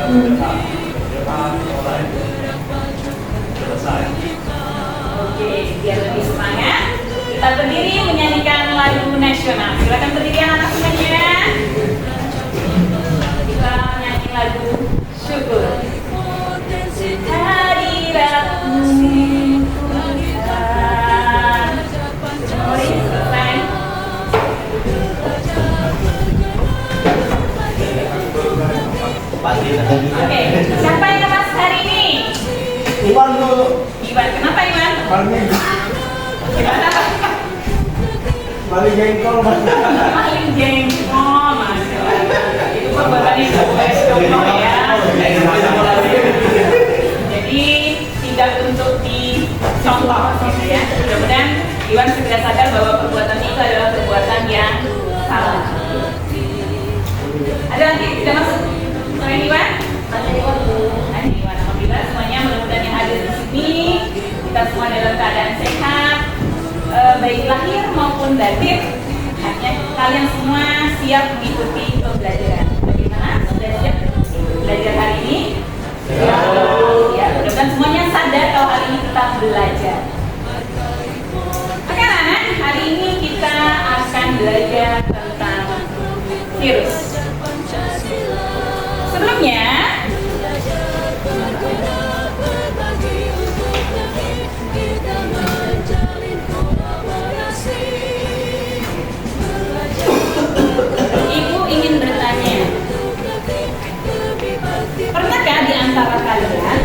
Oke, biar lebih semangat, kita berdiri menyanyikan lagu nasional. Silakan berdiri anak-anak semuanya. Kita nyanyi lagu Syukur. Hadiratmu Tuhan. Mari selesai. Oke, siapa yang kemas hari ini? Iwan dulu. Iwan, kenapa Iwan? Gimana Pak? Paling jengkol, Mas. Paling jengkol, Mas. Itu perbuatannya jengkol ya. Jadi tidak untuk dicontoh gitu ya. Mudah-mudahan Iwan segera sadar bahwa perbuatan itu adalah perbuatan yang salah. Ada lagi tidak masuk? Selain Iwan? Ada Iwan. Alhamdulillah semuanya mudah-mudahan yang hadir di sini kita semua dalam keadaan sehat, baik lahir maupun batin. Hanya kalian semua siap mengikuti pembelajaran. Bagaimana? Sudah siap belajar hari ini? Ya, mudah-mudahan semuanya sadar kalau hari ini tetap belajar. Oke anak, hari ini kita akan belajar tentang virus. Sebelumnya, Ibu ingin bertanya, pernahkah di antara kalian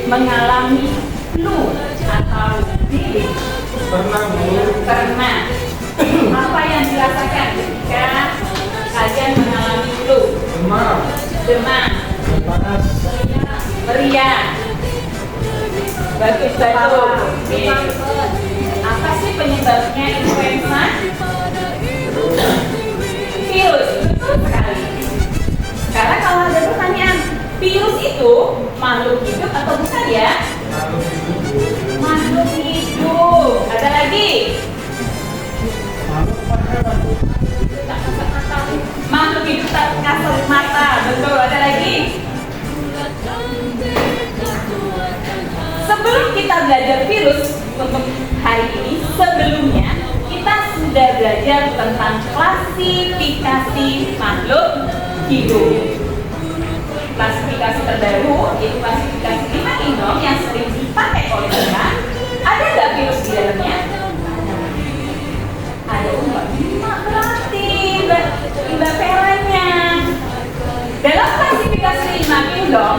mengalami flu atau gripping? Pernah, Bu. Pernah. Apa yang dirasakan ketika kalian mengalami flu? Demam, Panas. meriang. Bagus betul. Oke. Apa sih penyebabnya influenza? Virus, betul sekali. Sekarang kalau ada pertanyaan, virus itu makhluk hidup atau bukan ya? Makhluk hidup. Ada lagi? Makhluk hidup tak kasat mata. Betul, ada lagi? Sebelum kita belajar virus untuk hari ini, sebelumnya kita sudah belajar tentang klasifikasi makhluk hidup. Klasifikasi terbaru yaitu klasifikasi 5 kingdom yang sering dipakai oleh kita. Ada nggak virus di dalamnya? Ada Mbak Bima, berarti Mbak Peranya. Dalam klasifikasi 5 kingdom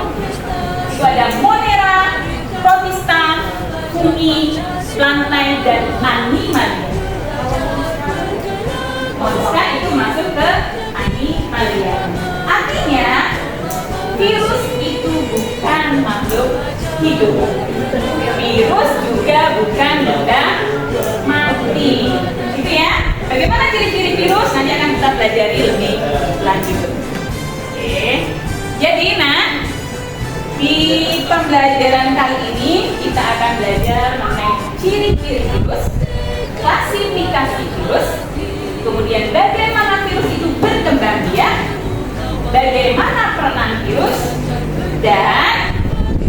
itu ada Monera, Protista, Fungi, Plantae, dan Animalia. Moluska itu masuk ke Animalia. Artinya virus itu bukan makhluk hidup. Virus juga bukan benda mati. Gitu ya. Bagaimana ciri-ciri virus? Nanti akan kita pelajari lebih lanjut. Oke. Jadi di pembelajaran kali ini kita akan belajar mengenai ciri-ciri virus, klasifikasi virus, kemudian bagaimana virus itu berkembang biak, bagaimana peran virus, dan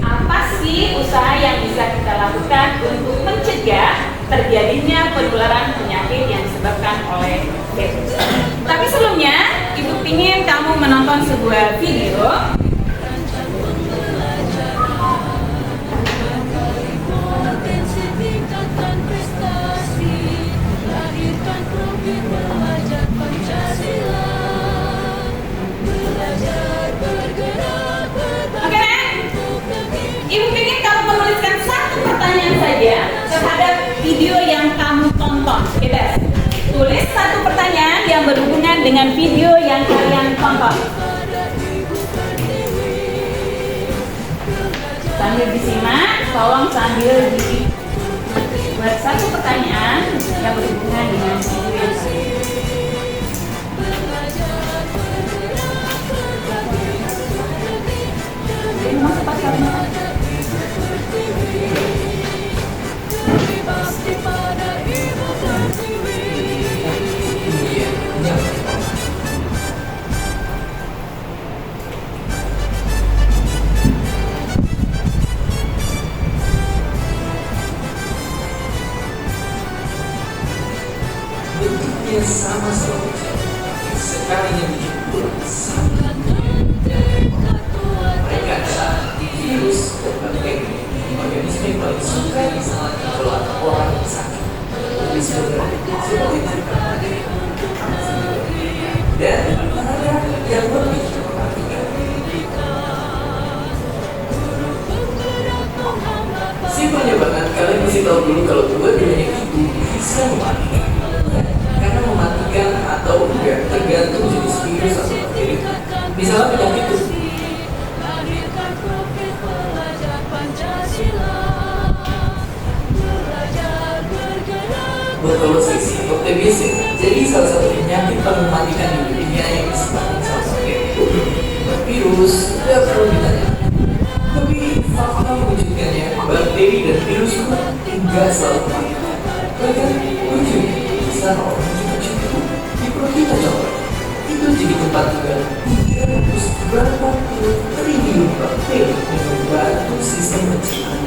apa sih usaha yang bisa kita lakukan untuk mencegah terjadinya penularan penyakit yang disebabkan oleh virus. Tapi sebelumnya, Ibu ingin kamu menonton sebuah video. Oke, Ibu ingin kamu menuliskan satu pertanyaan saja terhadap video yang kamu tonton. Bebas. Tulis satu pertanyaan yang berhubungan dengan video yang kalian tonton. Sambil disimak, tolong sambil dibuat satu pertanyaan yang berhubungan dengan video yang tadi. Ini masuk pas kalimat. fungsinya sama-sama sekalinya bikin pulang sama. Mereka adalah virus dan bakteri, organisme yang paling suka disalahkan kalau ada orang yang sakit. Tapi sebenarnya seperti cerita dan ada yang lebih mematikan. Simpelnya banget, kalian mesti tahu dulu kalau dua-duanya itu bisa mematikan. Karena mematikan atau enggak tergantung jenis virus atau bakteri. Misalnya penyakit itu Borreliosis atau TBC jadi salah satu penyakit paling mematikan di dunia yang disebabkan sama bakteri. Virus tidak perlu ditanya, tapi fakta menunjukkannya bakteri dan virus pun tidak selalu mematikan. Bahkan lucu, besar orang cukup di perut kita coba itu jadi tempat tinggal 300 berapa puluh triliun bakteri yang membantu sistem pencernaan.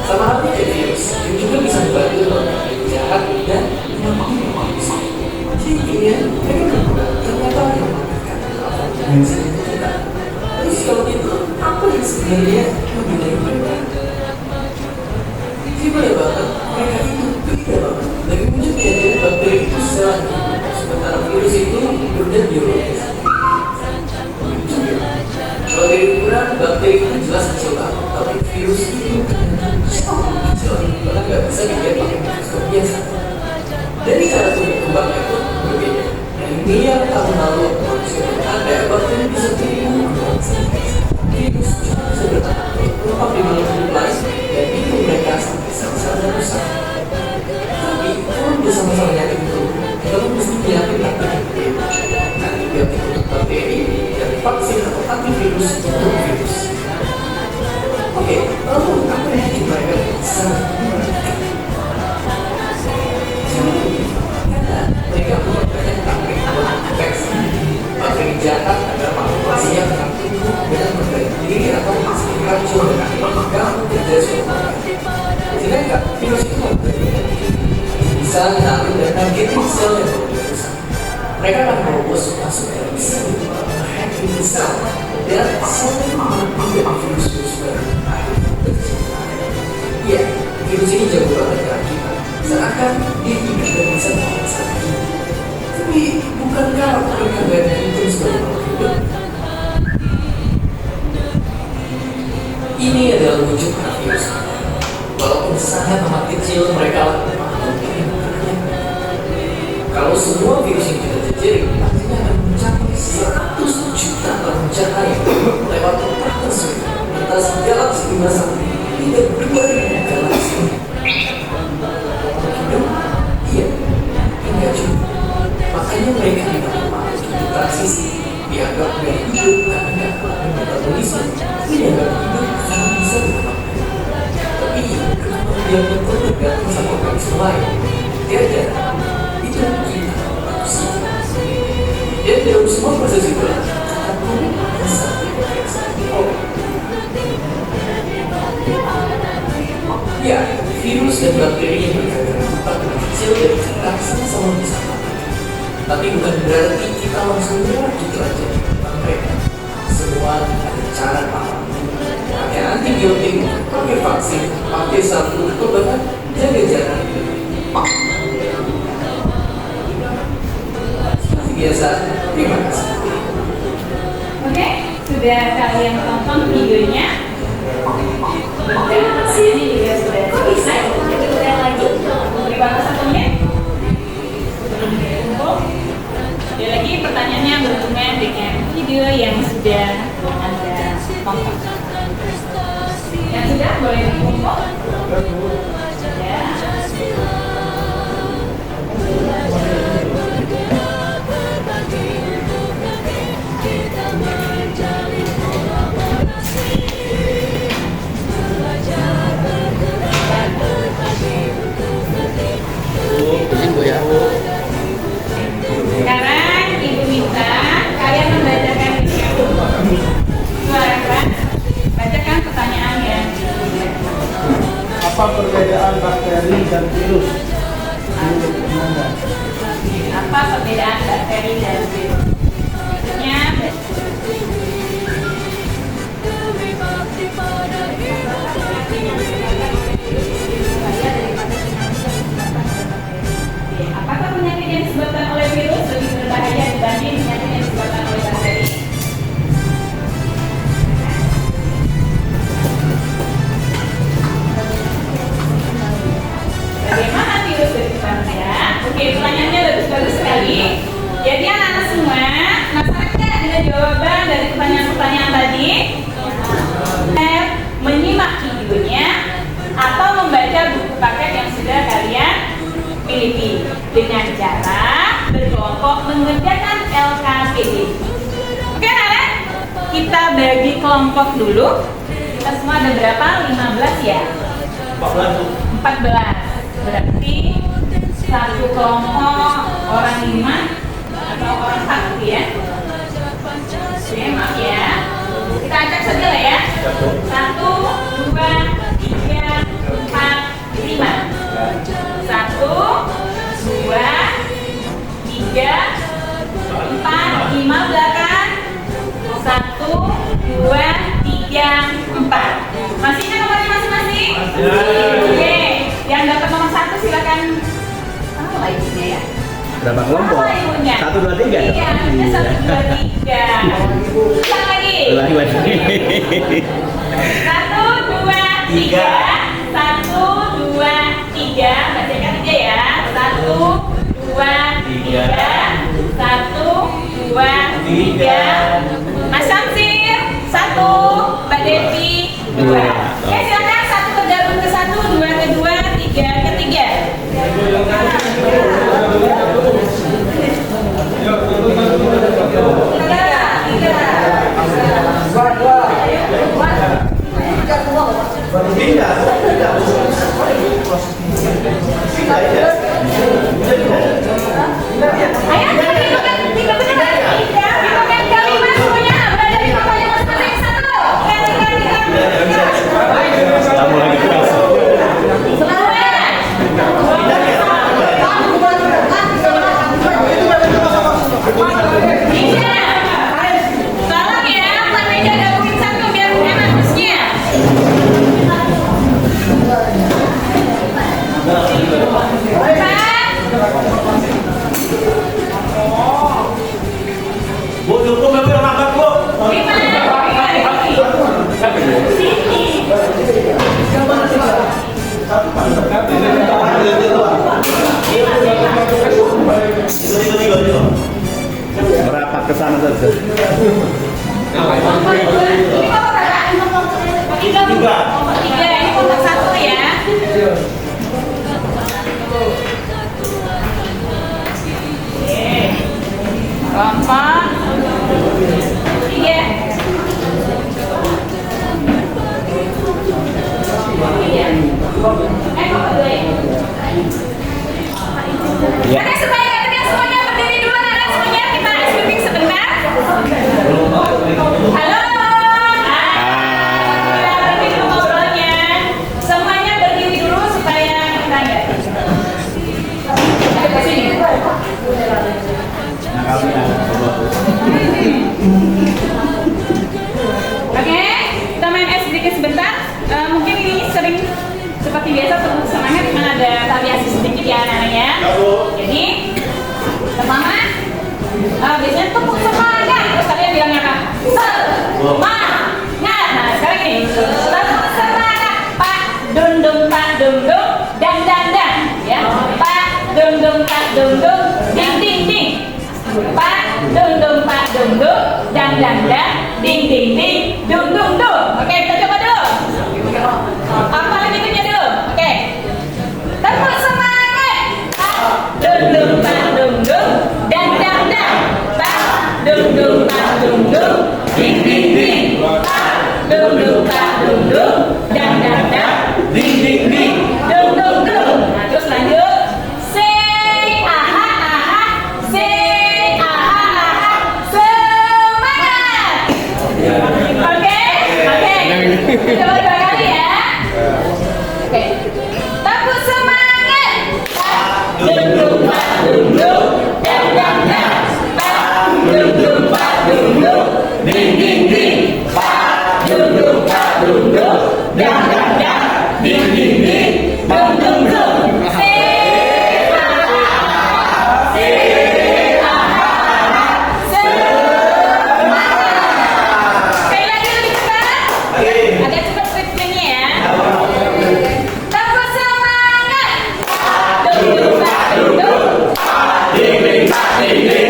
Sama halnya kayak virus yang juga bisa membantu bakteri jahat dan menyebabkan manusia. Jadi mereka berdua ternyata yang mematikan apapun yang kita. Terus kalau gitu, apa yang sebenarnya membedakan mereka? Simpel banget, mereka itu beda banget. Dari wujudnya aja, bakteri itu sel hidup, sementara virus itu hidup dan biologis. Kalau dari ukuran, bakteri itu jelas kecil banget, tapi virus itu kecil, bahkan nggak bisa dilihat pakai mikroskop biasa. Dari cara tumbuh kembangnya pun berbeda. Yang miliar tahun lalu manusia ada bakteri bisa tumbuh kembang virus cuma bisa bertahan lepas di makhluk hidup lain dan itu mereka sampai sel-selnya rusak. Tapi kalau udah sama-sama nyakit itu, kamu mesti nyiapin bakteri. Antibiotik untuk bakteri dan vaksin atau antivirus untuk virus. Oke, lalu apa yang bikin mereka bisa mematikan? Karena mereka punya banyak bakteri buat infeksi. Bakteri jahat adalah makhluk yang akan tumbuh dengan memperbaiki diri atau masih racun dengan kamu kerja semua. Sedangkan virus itu bisa menarik dan targeting sel yang perlu dirusak. Mereka akan merobos masuk ke dalam sel, hacking sel, dan sel itu mati dari virus-virus baru. Ya, virus ini jago banget dengan kita. Seakan dia tidak bisa mengalahkan kita. Tapi bukankah mereka gak ada itu sebagai makhluk hidup? Ini adalah wujud virus. Walaupun sangat amat kecil, mereka kalau semua virus yang kita jejeri artinya akan mencapai 100 juta tahun cahaya lewat otak tersebut lintas galaksi masa hingga 2000 galaksi. Hidup? Iya, enggak juga. Makanya mereka dibantu makhluk transisi dianggap gak hidup karena gak melakukan metabolisme, dianggap hidup karena bisa berkembang. Tapi kenapa dia tentu tergantung sama organisme lain? Dia jarang. Itu kita manusia. Dan dalam semua proses itu aku bisa diperiksa. Ya, virus dan bakteri yang berkembang kecil dan cepat sama-sama bisa mati. Tapi bukan berarti kita langsung menyerah gitu aja tentang mereka. Semua ada cara paham. Pakai antibiotik, pakai vaksin, pakai sabun, atau bahkan jaga jarak. Seperti biasa, terima kasih. Oke, sudah kalian tonton videonya? Dan sini juga sudah selesai. Jadi udah lagi beri batas 1 menit. Ada lagi pertanyaannya berhubungan dengan video yang sudah Anda tonton. Yang sudah boleh dikumpul. Ya. Sekarang Ibu minta kalian membacakan suarakan, bacakan pertanyaannya. Apa perbedaan bakteri dan virus? Apa apa perbedaan bakteri dan virus. Berikutnya, apakah penyakit yang disebabkan oleh virus lebih berbahaya dibanding penyakit yang disebabkan oleh bakteri? Bagaimana virus berkembangnya? Oke, pertanyaannya bagus-bagus sekali. Jadi anak-anak semua, penasaran nggak dengan jawaban dari pertanyaan-pertanyaan tadi? Menyimak videonya atau membaca buku paket yang sudah kalian miliki dengan cara berkelompok mengerjakan LKPD. Oke, anak-anak, kita bagi kelompok dulu. Kita semua ada berapa? 15 ya? 14. Berarti satu kelompok orang 5 atau orang 1 ya. Oke, maaf ya. Kita acak saja lah ya. 1, 2, 3, 4, 5. 1, 2, 3, 4, 5 belakang. 1, 2, 3, 4. Masih ingat nomornya masing-masing? Oke. Yang dapat nomor 1 silakan. Tahu lah ibunya ya. Berapa kelompok? Tahu ibunya. 1, 2, 3. Iya, ibunya 1, 2, 3. Ulang lagi. 1, 2, 3. 1, 2, 3. 1, 2, 3. Bacakan aja ya. 1, 2, 3. 1, 2, 3. Mas Samsir 1. Mbak Devi 2. Oke, silakan 1 tergabung ke 1, 2 ke 2, 3 ke 3. Ayo, tiga benar. Hitungan kelima semuanya berada di tempatnya masing-masing. 1. Kamu lagi kelas. Tolong ya, Pak Meja gabungin 1 biar enak terusnya. Bu, dukung mobil makan, Bu. Merapat ke sana saja. Tiga, ini kelompok 1 ya. Kelompok 3. Ya. Oke, supaya nggak tegang semuanya berdiri dulu, anak semuanya kita ice cream sebentar. Halo. Kita berdiri dulu ngobrolnya. Semuanya berdiri dulu supaya kita nggak. Ayo ke sini. Oke, kita main es sedikit sebentar. Mungkin ini sering seperti biasa tepuk semangat dengan ada variasi sedikit ya anak-anaknya. Jadi pertama biasanya tepuk semangat terus kalian bilangnya apa? Semangat. Nah sekarang gini, tepuk semangat Pak Dum Dum Pak Dum Dum dan ya. Pak Dum Dum Pak Dum Dum ding ding ding. Pak Dum Dum Pak Dum Dum dan ding ding ding dum dum dum. Oke, kita coba dulu. Apa lagi punya dulu? Oke. Tepuk semangat. Dum dum Pak Dum Dum dan Pak Dum Dum Pak Dum Dum ding ding ding. Pak Dum Dum Pak Dum Dum dan ding ding ding dum dum dum. Nah, terus lanjut. Say aha aha. Say aha aha. Semangat. Oke. Coba 2 kali ya. Oke. Tepuk semangat. Dum dum Pak Dum Dum dan dang dang dang, ding ding ding, dung dung dung. Sekali lagi lebih cepat. Agak cepat ritmenya ya. Tepuk semangat. Dung dung dung dung. Ding ding ding ding.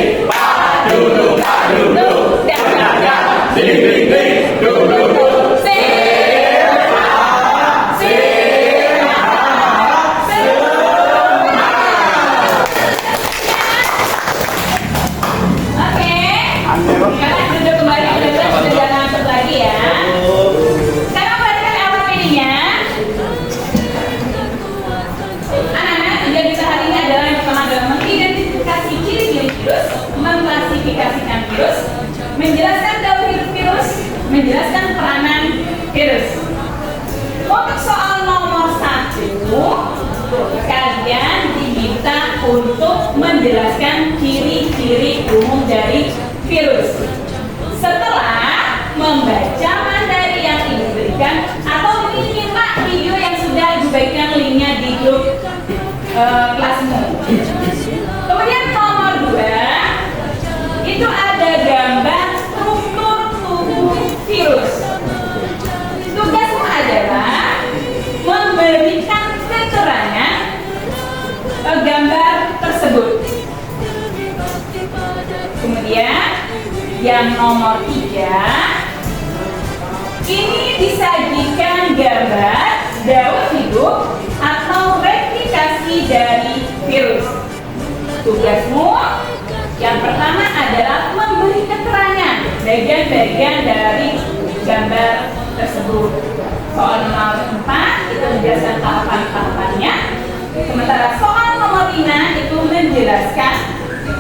Dung dung dung dung. Dang dang dang. Ding ding ding. Dung dung dung. Mengklasifikasikan virus, menjelaskan daur hidup virus, menjelaskan peranan virus. Untuk soal nomor 1, kalian diminta untuk menjelaskan ciri-ciri umum dari virus. Setelah membaca materi yang diberikan atau menyimak video yang sudah dibagikan linknya di grup kelasmu. Kemudian nomor 2, itu ada gambar struktur tubuh virus. Tugasmu adalah memberikan keterangan gambar tersebut. Kemudian yang nomor 3, ini disajikan gambar daur hidup atau replikasi dari virus. Tugasmu yang pertama adalah memberi keterangan bagian-bagian dari gambar tersebut. Soal nomor 4 itu menjelaskan tahapan-tahapannya. Sementara soal nomor 5 itu menjelaskan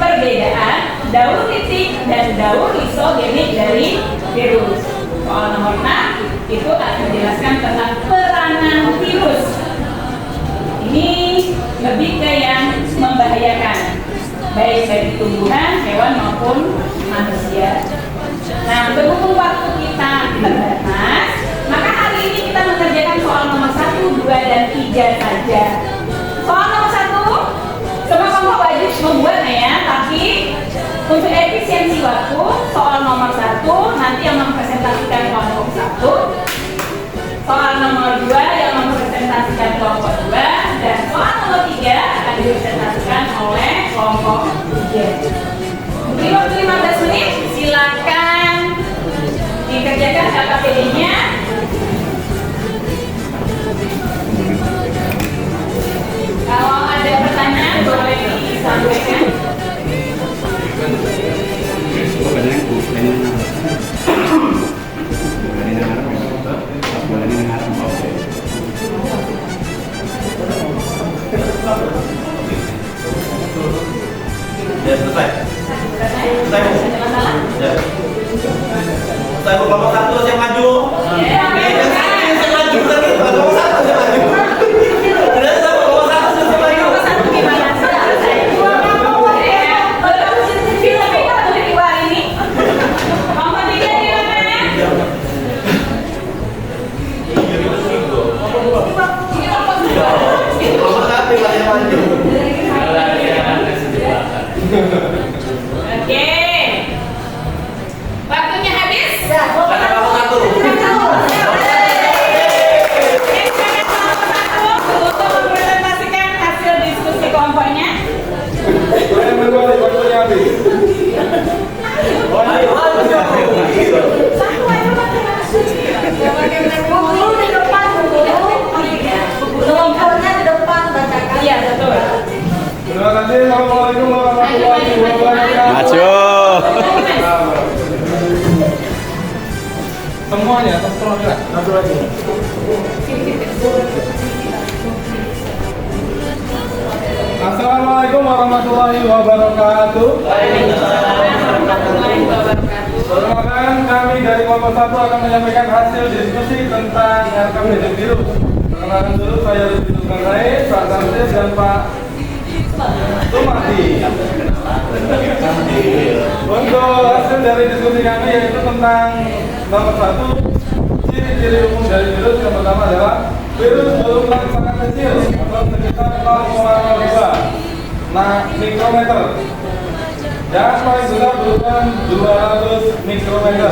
perbedaan daur titik dan daur lisogenik dari virus. Soal nomor 6 itu akan menjelaskan tentang peranan virus. Ini lebih ke yang membahayakan, baik bagi tumbuhan, hewan maupun manusia. Nah, berhubung waktu kita terbatas, maka hari ini kita mengerjakan soal nomor 1, 2, dan 3 saja. Soal nomor 1, semua kelompok wajib membuatnya ya, tapi untuk efisiensi waktu, soal nomor 1 nanti yang mempresentasikan kelompok 1, soal nomor 2 yang mempresentasikan kelompok 2, dan soal nomor 3 akan dipresentasikan oleh kelompok 3. Beri waktu 15 menit, silakan dikerjakan KKPD-nya. Kalau ada pertanyaan boleh disampaikan. Ya, selesai. Selesai, Bu. Ada masalah? Ya. Selesai, Bu. Kelompok 1 yang maju. Ya, Yang maju tadi. Kelompok 1 yang maju. Udah selesai, Bu. Kelompok 1 yang maju. kelompok 1 gimana? Selesai. Ya, baru film kita boleh keluar ini. Kelompok 3 gimana? Ini kelompok 2. Kelompok 1 yang maju. Oke. Waktunya habis? Kata kelompok 1. Untuk mempresentasikan hasil diskusi kelompoknya. Ayo, Satu aja di depan kelompoknya di depan bacakan. Iya betul. Terima kasih. Assalamualaikum warahmatullahi wabarakatuh. Maju. Semuanya, terus satu lagi. Assalamualaikum warahmatullahi wabarakatuh. Perkenalkan, kami dari kelompok 1 akan menyampaikan hasil diskusi tentang RKPD virus. Perkenalkan dulu, saya Rudi Nurkanrai, Pak Samsir, dan Pak Tumati. Untuk hasil dari diskusi kami yaitu tentang nomor 1, ciri umum dari virus yang pertama adalah virus berumur sangat kecil atau sekitar 0,02 mikrometer. Yang paling besar berukuran 200 mikrometer.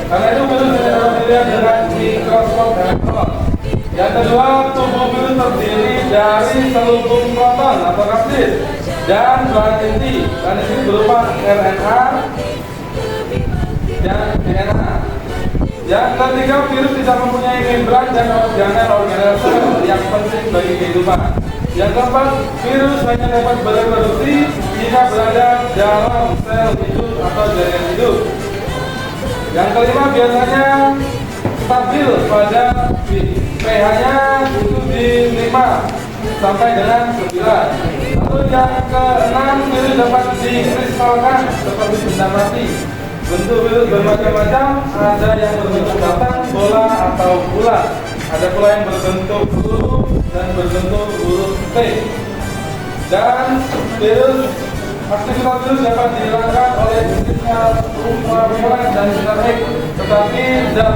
Karena itu virus dapat dilihat dengan mikroskop elektron. Yang kedua, tubuh virus terdiri dari selubung proton atau kapsid dan bahan inti. Bahan inti berupa RNA dan DNA. Yang ketiga, virus tidak mempunyai membran dan organel sel yang penting bagi kehidupan. Yang keempat, virus hanya dapat bereproduksi jika berada dalam sel hidup atau jaringan hidup. Yang kelima, biasanya stabil pada pH-nya itu di 5 sampai dengan 9. Lalu yang keenam, virus dapat dikristalkan seperti benda mati. Bentuk virus bermacam-macam, ada yang berbentuk batang, bola, atau bulat. Ada pula yang berbentuk huruf dan berbentuk huruf T. Dan aktivitas virus dapat dihilangkan oleh sinar ultraviolet dan sinar X, tetapi zat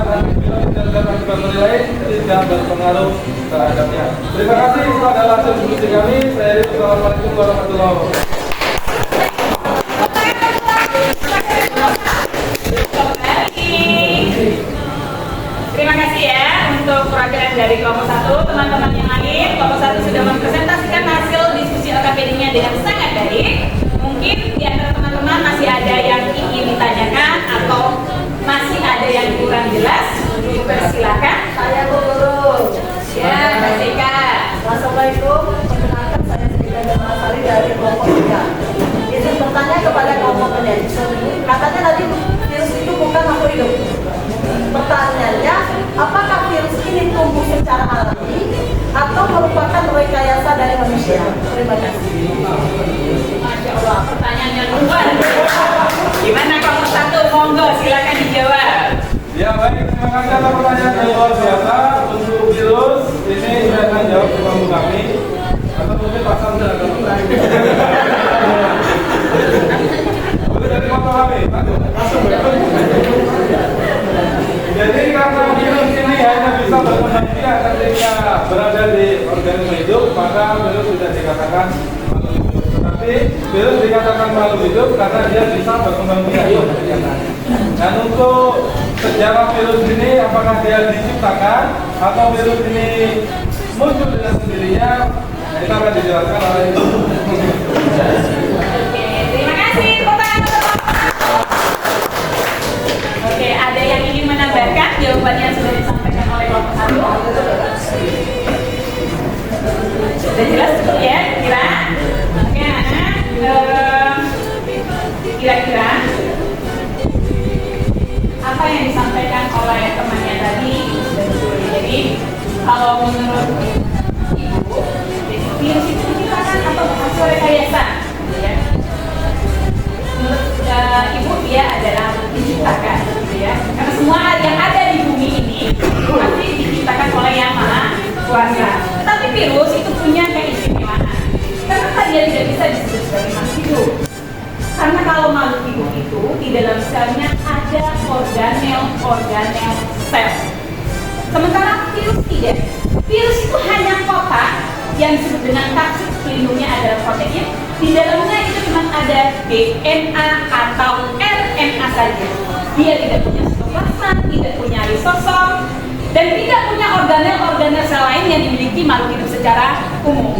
antibakteri lain tidak berpengaruh terhadapnya. Terima kasih, itu adalah hasil diskusi kami. Saya Assalamualaikum warahmatullahi wabarakatuh. Terima kasih ya untuk perwakilan dari kelompok 1. Teman-teman yang lain, kelompok 1 sudah mempresentasikan hasil diskusi OKPD-nya dengan sangat baik. Mungkin di antara teman-teman masih ada yang ingin ditanyakan atau masih ada yang kurang jelas, dipersilakan. Saya Bu Guru. Ya, Mbak Seka. Assalamualaikum. Perkenalkan saya Srika Damasari dari kelompok 3. Izin bertanya kepada kelompok penyanyi. Katanya tadi virus itu bukan makhluk hidup. Pertanyaannya, apakah virus ini tumbuh secara alami atau merupakan rekayasa dari manusia? Terima kasih. Masya Allah, pertanyaannya luar. Gimana kelompok 1? Monggo, silakan dijawab. Ya baik, terima kasih atas pertanyaan yang luar biasa. Untuk virus ini saya akan jawab di bangku kami, atau mungkin pasal sudah akan boleh dari kelompok kami, langsung. Jadi karena virus ini hanya bisa berkembang biak ketika berada di organisme hidup, maka virus tidak dikatakan makhluk hidup. Tetapi virus dikatakan makhluk hidup karena dia bisa berkembang biak. Dan untuk sejarah virus ini, apakah dia diciptakan atau virus ini muncul dengan sendirinya, kita akan dijelaskan oleh Oke, terima kasih. Oke, ada yang ingin menambahkan jawabannya yang sudah disampaikan oleh kelompok 1? Sudah jelas cukup ya, kira? Oke, anak. Kira-kira apa yang disampaikan oleh temannya tadi sudah betul. Jadi, kalau menurut Ibu, virus itu diciptakan atau hasil rekayasa? Ya. Menurut Ibu, dia adalah diciptakan, gitu ya. Karena semua yang ada di bumi ini pasti diciptakan oleh Yang Maha Kuasa. Tetapi virus itu punya keistimewaan. Kenapa dia tidak bisa disebut sebagai makhluk hidup? Karena kalau makhluk hidup itu di dalam selnya ada organel sel. Sementara virus tidak. Virus itu hanya kotak yang disebut dengan kapsid, pelindungnya adalah protein. Di dalamnya itu cuma ada DNA atau RNA saja. Dia tidak punya sitoplasma, tidak punya lisosom, dan tidak punya organel sel lain yang dimiliki makhluk hidup secara umum.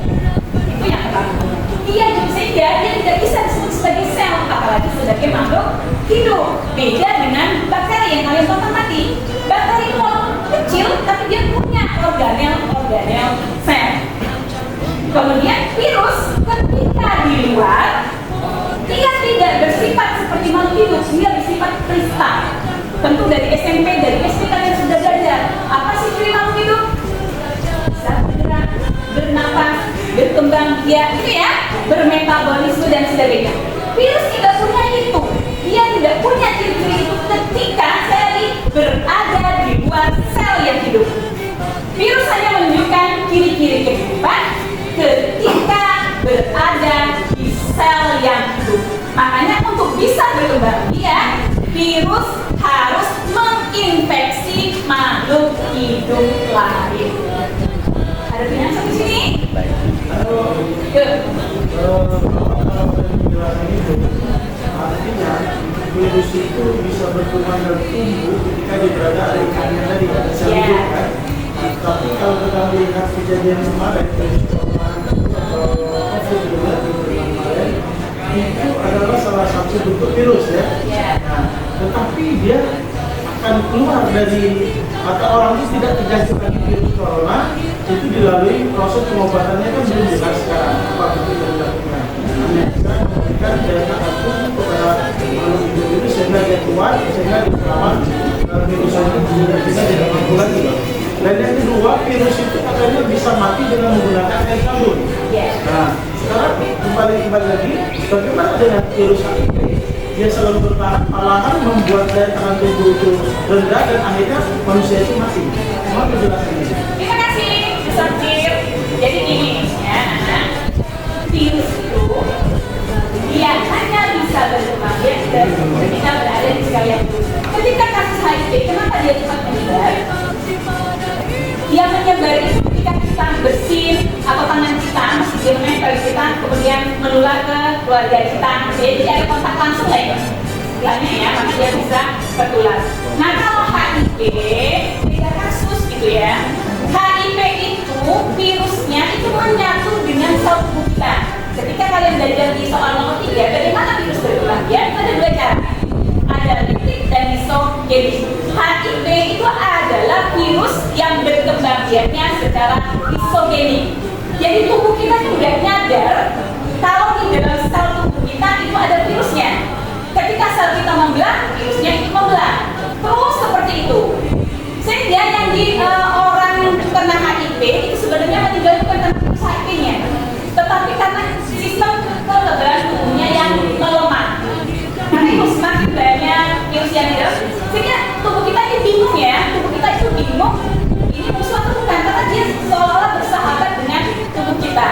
Itu yang pertama. Dia hidup saja, dia tidak bisa disebut sebagai sel, apalagi sebagai makhluk hidup. Beda dengan bakteri yang kalian tonton tadi. Bakteri itu walaupun kecil, tapi dia punya organel sel. Kemudian virus ketika di luar, dia tidak bersifat seperti makhluk hidup, dia bersifat kristal. Tentu dari SMP, dari SD kalian sudah belajar apa sih ciri makhluk hidup? Bisa bergerak, bernapas, berkembang, ya itu ya, bermetabolisme dan sebagainya. Virus tidak punya itu, dia tidak punya ciri-ciri itu ketika sel berada di luar sel yang hidup. Virus hanya menunjukkan ciri-ciri kehidupan ketika berada di sel yang hidup. Makanya untuk bisa berkembang biak, virus harus menginfeksi makhluk kejadian kemarin atau COVID kemarin itu adalah salah satu bentuk virus ya. Nah, tetapi dia akan keluar dari atau orang itu tidak terjangkit lagi virus corona itu dilalui proses pengobatannya kan belum jelas sekarang apa bentuk yang dilakukan. Hanya bisa memberikan daya tahan tubuh kepada makhluk hidup itu sehingga dia kuat, sehingga dia selamat virus itu tidak mampu lagi. Dan yang kedua, virus itu katanya bisa mati dengan menggunakan air sabun. Nah, sekarang kembali lagi, bagaimana dengan virus HIV? Dia selalu bertahan, malahan membuat daya tahan tubuh itu rendah dan akhirnya manusia itu mati. Mohon penjelasannya. Terima kasih, Sir. Jadi gini ya, virus itu dia hanya bisa berkembang biak dan ketika berada di sekalian itu. Ketika kasus HIV, kenapa dia cepat menyebar? Dia menyebar itu ketika kita bersin atau tangan kita masih dia menempel kita, kemudian menular ke keluarga kita. Jadi tidak ada kontak langsung lah ya, istilahnya ya, maka dia bisa tertular. Nah kalau HIV, beda kasus gitu ya. HIV itu virusnya itu menyatu dengan sel tubuh kita. Ketika kalian belajar di soal nomor 3, bagaimana virus berkembang biak? Ada dua cara, ada lipid dan isogenik. HIV itu adalah virus yang berkembang biaknya secara isogenik. Jadi tubuh kita sudah nyadar kalau di dalam sel tubuh kita itu ada virusnya. Ketika sel kita membelah, virusnya itu membelah. Terus seperti itu. Sehingga yang di orang kena HIV itu sebenarnya meninggal bukan karena virus HIV-nya, tetapi karena sistem kekebalan tubuhnya yang melemah. Karena itu semakin banyak virus yang ada, sehingga tubuh kita ini bingung ya, tubuh kita itu bingung ini musuh atau bukan, karena dia seolah-olah bersahabat dengan tubuh kita.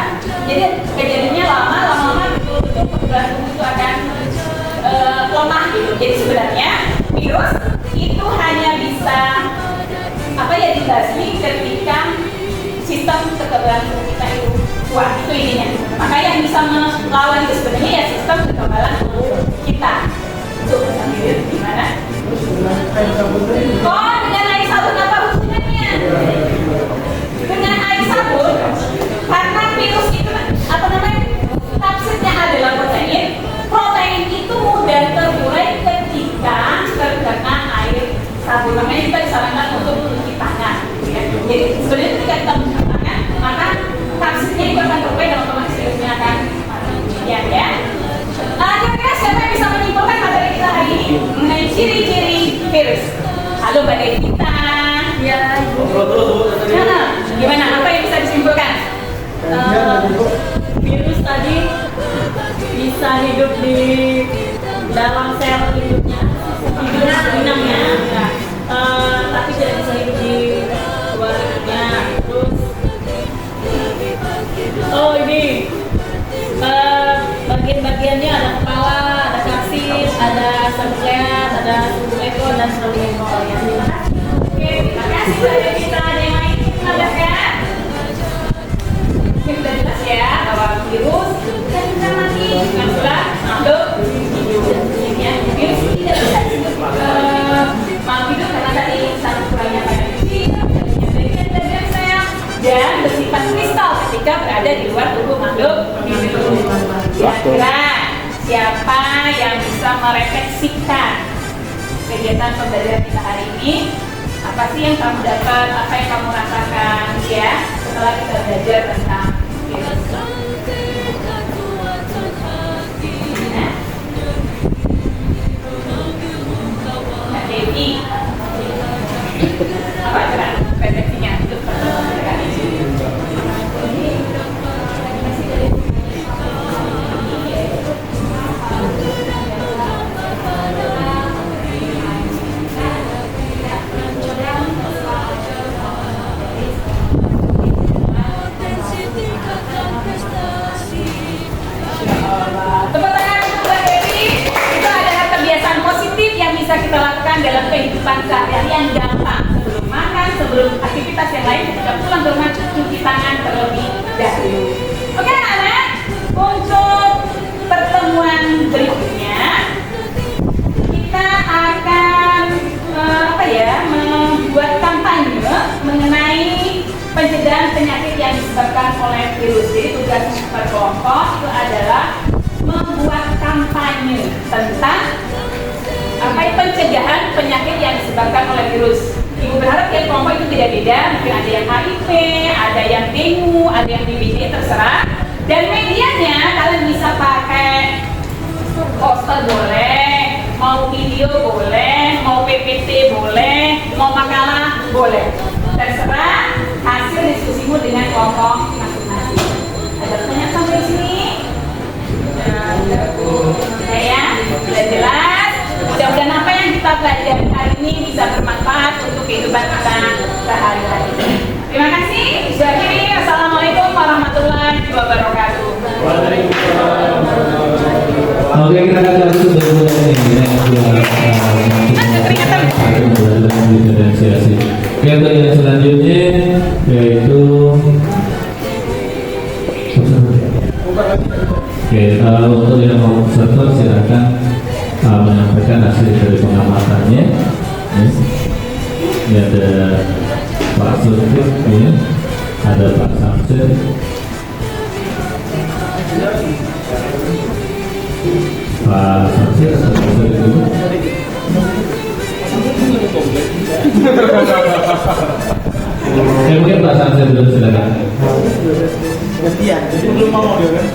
Jadi kejadiannya lama-lama betul-betul kekebalan tubuh itu akan lemah gitu. Jadi sebenarnya virus itu hanya bisa dibasmi ketika sistem kekebalan tubuh kita itu kuat, itu intinya. Maka yang bisa melawan itu sebenarnya ya sistem kekebalan tubuh kita. Itu sambil gimana? Oh, dengan air sabun apa hubungannya? Dengan air sabun, karena virus itu apa namanya? Kapsidnya adalah protein. Protein itu mudah terurai ketika terkena air sabun. Makanya kita disarankan untuk mencuci tangan. Ya. Jadi sebenarnya ketika kita mencuci tangan, maka kapsidnya itu akan terurai dan otomatis virusnya akan ya. Kira-kira siapa yang bisa menyimpulkan materi kita hari ini mengenai ciri-ciri virus? Halo Mbak Devita. Ya, Ibu. Gimana? Apa yang bisa disimpulkan? Virus tadi bisa hidup di dalam sel hidupnya, inangnya, tapi tidak bisa hidup di luar hidupnya. Terus, oh ini bagian-bagiannya ada kepala, ada kaksis, ada sarkoleat, ada tubuh ekor dan seluruh ekor ya. Oke, terima kasih Mbak Devita. Ada yang lain menambahkan? Ini sudah jelas ya bahwa virus tidak bisa mati dengan setelah makhluk hidup. Ya, virus tidak bisa disebut makhluk hidup karena tadi satu kurangnya pada fisik, tidak bisa sel dan bersifat kristal ketika berada di luar tubuh makhluk hidup. Kira-kira siapa yang bisa merefleksikan kegiatan pembelajaran kita hari ini? Apa sih yang kamu dapat, apa yang kamu rasakan ya setelah kita belajar tentang virus? Mbak Devi, apa kira refleksinya untuk pertanyaan ini? Bisa kita lakukan dalam kehidupan sehari-hari yang gampang, sebelum makan, sebelum aktivitas yang lain, ketika pulang ke rumah cuci tangan terlebih dahulu. Oke anak-anak, untuk pertemuan berikutnya kita akan membuat kampanye mengenai pencegahan penyakit yang virus. Jadi tugas berkelompok itu adalah membuat kampanye tentang pencegahan penyakit yang disebabkan oleh virus. Ibu berharap tiap kelompok itu beda-beda, mungkin ada yang HIV, ada yang dengue, ada yang DBD, terserah. Dan medianya kalian bisa pakai poster boleh, mau video boleh, mau PPT boleh, mau makalah boleh. Terserah hasil diskusimu dengan kelompok masing-masing. Ada pertanyaan sampai sini? Oke ya, sudah jelas. Mudah-mudahan apa yang kita pelajari hari ini bisa bermanfaat untuk kehidupan kita sehari-hari. Terima kasih. Saya akhiri. Assalamualaikum warahmatullahi wabarakatuh. Oke, kita akan langsung dulu diferensiasi. Yang selanjutnya yaitu untuk yang mau observer silakan menyampaikan hasil dari pengamatannya. Ini ada Pak Sulfur, ada Pak Samsul. Pak Samsul atau dulu? Mungkin Pak Samsul dulu silakan. Gantian, jadi belum mau dia kan?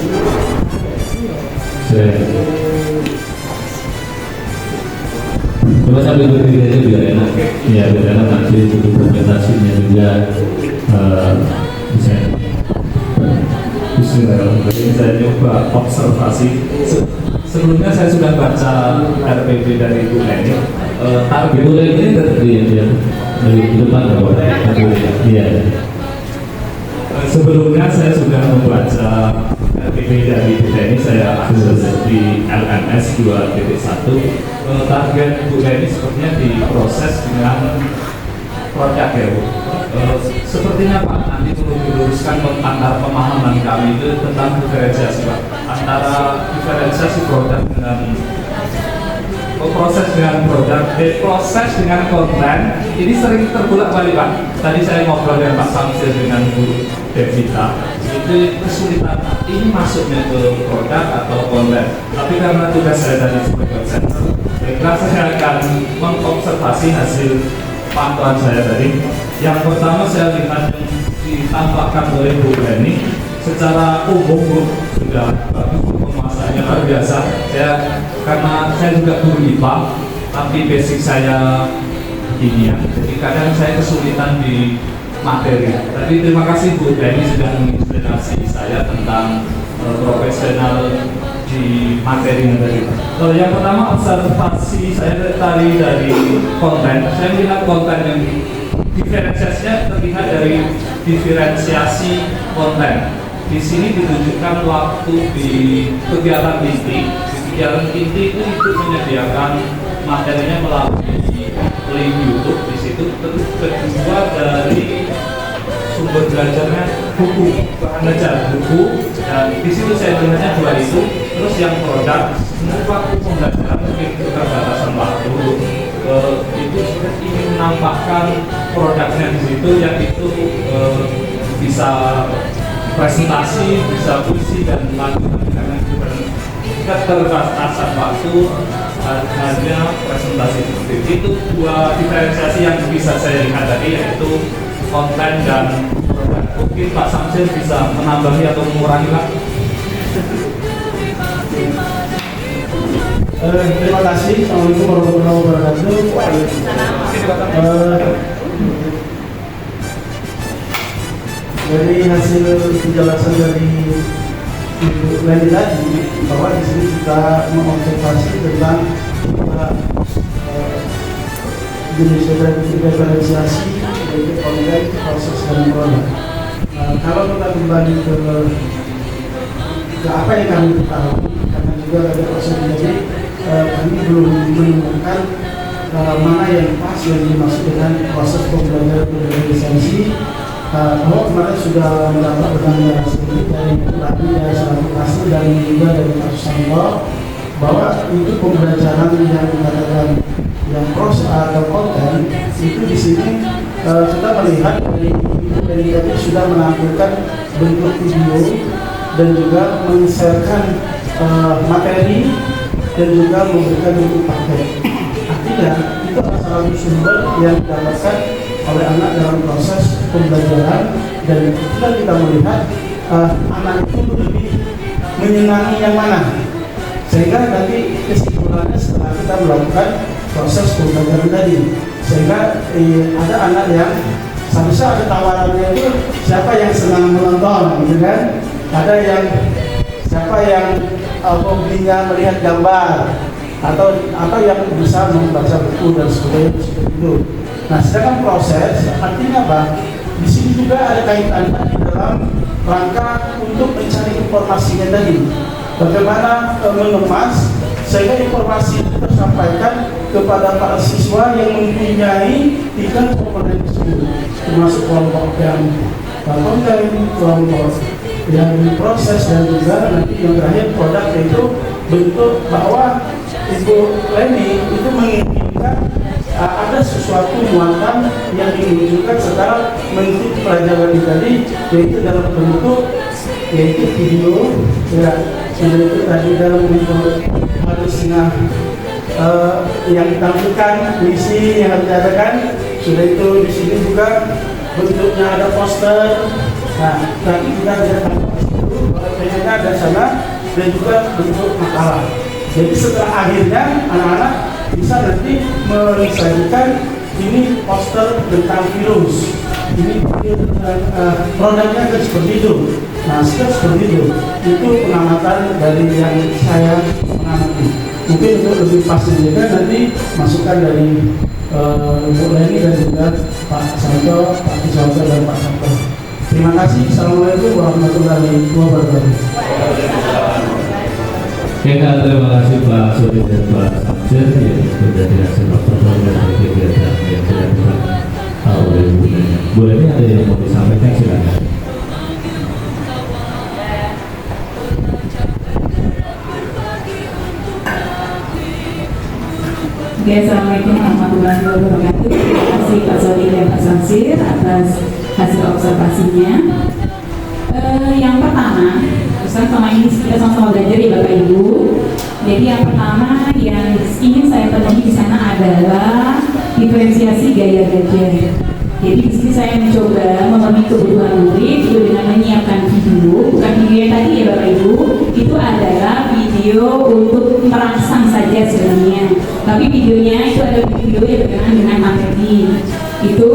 Coba sambil berdiri aja biar enak. Ya, biar enak nanti untuk dokumentasinya juga bisa. Bismillahirrahmanirrahim. Saya coba observasi. Sebelumnya saya sudah baca RPP dari Ibu Leni. Ibu Leni dari depan iya. Sebelumnya saya sudah membaca RPP dari Ibu Leni. Saya akses di LMS 2.1. Target Bu Leni sepertinya diproses dengan produk ya Bu. Sepertinya Pak nanti perlu diluruskan antara pemahaman kami itu tentang diferensiasi Pak, antara diferensiasi produk dengan proses dengan produk, proses dengan konten ini sering terbolak-balik Pak. Tadi saya ngobrol dengan Pak Samsil dengan Bu Devita, itu kesulitan ini masuknya ke produk atau konten. Tapi karena tugas saya tadi sebagai center, saya akan mengobservasi hasil pantauan saya tadi. Yang pertama saya lihat yang ditampakkan oleh Bu Leni secara umum Bu, sudah bagus pemasarannya luar biasa. Karena saya juga guru IPA, tapi basic saya kimia, jadi kadang saya kesulitan di materi. Tapi terima kasih Bu Leni sudah menginspirasi saya tentang profesional di materi tadi. Yang pertama observasi saya tadi dari konten. Saya melihat konten yang diferensiasinya terlihat dari diferensiasi konten. Di sini ditunjukkan waktu di kegiatan inti. Kegiatan inti itu menyediakan materinya melalui link YouTube di situ. Terus kedua dari sumber belajarnya buku, bahan belajar buku, dan di situ saya melihatnya dua itu. Terus yang produk, waktu pembelajaran mungkin keterbatasan waktu itu ingin menampakkan produknya di situ, yang itu bisa presentasi, bisa puisi dan lagu, karena keterbatasan waktu hanya presentasi seperti itu. Dua diferensiasi yang bisa saya lihat tadi yaitu konten dan produk. Mungkin Pak Samsil bisa menambahi atau mengurangi Pak. Terima kasih. Assalamualaikum warahmatullahi wabarakatuh. Dari hasil penjelasan dari Ibu Leni tadi, bahwa di sini kita mengobservasi tentang jenis diferensiasi dari konten, proses dan produk. Kalau kita kembali ke apa yang kami ketahui, karena juga ada proses jadi kami belum menemukan mana yang pas yang dimaksud dengan proses pembelajaran lisensi. Bahwa kemarin sudah mendapat pertanyaan sedikit dari Rabi selaku asli dan juga dari Pak Sambo, bahwa itu pembelajaran yang dikatakan yang proses atau konten itu di sini kita melihat dari ibu tadi sudah menampilkan bentuk video dan juga men-sharekan materi dan juga memberikan bentuk paket. Artinya itu adalah salah satu sumber yang didapatkan oleh anak dalam proses pembelajaran, dan ketika kita melihat anak itu lebih menyenangi yang mana, sehingga nanti kesimpulannya setelah kita melakukan proses pembelajaran tadi, sehingga ada anak yang seharusnya ada tawarannya itu siapa yang senang menonton, gitu kan? Ada yang siapa yang hobinya melihat gambar atau yang bisa membaca buku dan sebagainya seperti itu. Nah, sedangkan proses artinya apa? Di sini juga ada kaitan tadi dalam rangka untuk mencari informasinya tadi. Bagaimana mengemas sehingga informasi itu tersampaikan kepada para siswa yang mempunyai 3 komponen tersebut, termasuk kelompok yang konten, kelompok yang proses, dan juga nanti yang terakhir produk, yaitu bentuk bahwa Ibu Leni itu menginginkan ada sesuatu muatan yang dimunculkan secara bentuk pelajaran tadi, yaitu dalam bentuk video, ya, sudah itu tadi dalam bentuk harusnya yang ditampilkan, misi yang harus diadakan, sudah itu di sini juga bentuknya ada poster. Nah, nanti kita bisa tampilkan itu ternyata ada sana, dan juga bentuk makalah. Jadi setelah akhirnya anak-anak bisa nanti menyajikan ini poster tentang virus. Ini produknya kan seperti itu. Nah, seperti itu. Itu pengamatan dari yang saya mengamati. Mungkin untuk lebih pasti juga nanti masukan dari Ibu Leni dan juga Pak Santo, Pak Kiswanto, dan Pak Santo. Terima kasih. Assalamualaikum warahmatullahi wabarakatuh. Ya, terima kasih Pak Sudi dan Pak Samsir yang sudah dihasilkan performa dari kegiatan yang dilakukan oleh Bu Leni. Bu Leni, ada yang mau disampaikan, silakan. Oke, assalamualaikum warahmatullahi wabarakatuh. Terima kasih Pak Sudi dan Pak Samsir atas hasil observasinya. Yang pertama, selama ini kita sama-sama belajar ya Bapak Ibu. Jadi yang pertama yang ingin saya penuhi di sana adalah diferensiasi gaya belajar. Jadi di sini saya mencoba memenuhi kebutuhan murid itu dengan menyiapkan video, bukan video yang tadi ya Bapak Ibu, itu adalah video untuk merangsang saja sebenarnya. Tapi videonya itu ada video yang berkenaan dengan materi. Itu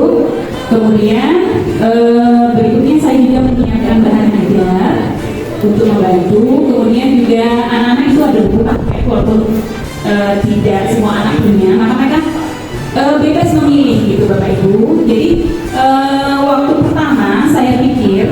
kemudian berikutnya saya juga menyiapkan bahan ajar untuk membantu. Kemudian juga anak-anak itu ada buku paket walaupun tidak semua anak punya, maka mereka bebas memilih gitu Bapak Ibu. Jadi waktu pertama saya pikir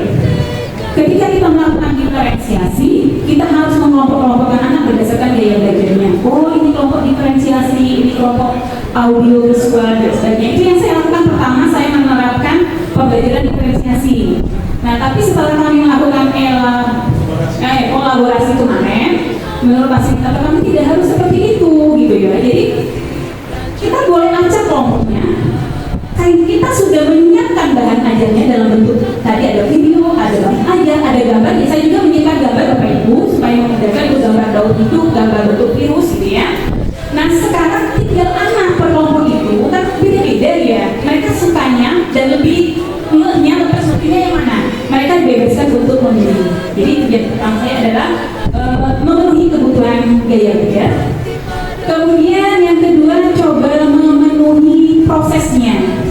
ketika kita melakukan diferensiasi, kita harus mengelompok-kelompokkan anak berdasarkan gaya belajarnya. Oh, ini kelompok diferensiasi, ini kelompok audio visual dan sebagainya. Itu yang saya lakukan pertama, saya menerapkan pembelajaran diferensiasi. Nah, tapi setelah kami melakukan kolaborasi kemarin, menurut fasilitator kami tidak harus seperti itu gitu ya. Jadi kita boleh acak kelompoknya. Kita sudah menyiapkan bahan ajarnya dalam bentuk tadi ada video, ada bahan ajar, ada gambar. Ya, saya juga menyiapkan gambar Bapak Ibu supaya memudahkan untuk gambar daun hidup, gambar bentuk virus gitu ya. Nah, sekarang tinggal anak per kelompok itu kan beda-beda ya. Mereka sukanya dan lebih ngehnya atau sukanya yang mana? Mereka dibebaskan untuk memilih. Jadi tujuan pertama saya adalah memenuhi kebutuhan gaya belajar. Kemudian yang kedua, coba memenuhi prosesnya.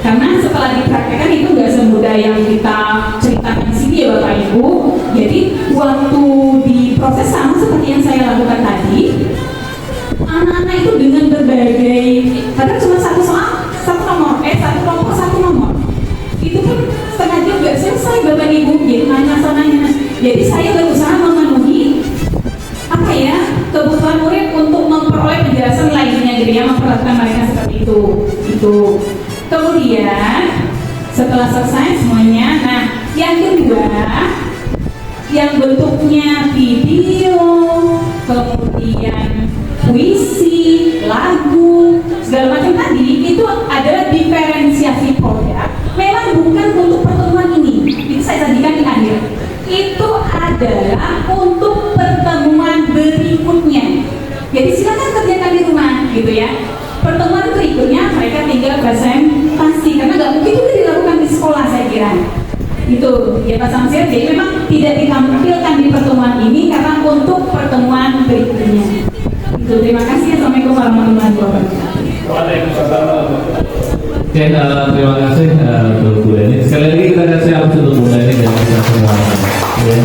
Karena setelah dipraktekkan itu nggak semudah yang kita ceritakan di sini ya Bapak Ibu. Jadi waktu diproses sama seperti yang saya lakukan tadi, anak-anak itu dengan berbagai, padahal cuma satu soal, satu kelompok satu nomor. Itu pun setengah jam nggak selesai Bapak Ibu. Jadi nanya. Jadi saya berusaha memenuhi apa ya kebutuhan murid untuk memperoleh penjelasan lainnya, gitu ya, memperhatikan mereka seperti itu. Kemudian setelah selesai semuanya, nah yang kedua yang bentuknya video, kemudian puisi, lagu, segala macam tadi itu adalah diferensiasi proses. adalah untuk pertemuan berikutnya. Jadi silakan kerjakan di rumah, gitu ya. Pertemuan berikutnya mereka tinggal presentasi karena nggak mungkin itu dilakukan di sekolah, saya kira. Itu ya Pak Samsir. Jadi memang tidak ditampilkan di pertemuan ini karena untuk pertemuan berikutnya. Itu terima kasih. Assalamualaikum warahmatullahi wabarakatuh. Oke, terima kasih untuk Bu Leni. Sekali lagi kita kasih aplaus untuk Bu Leni dan kita semua. Ya.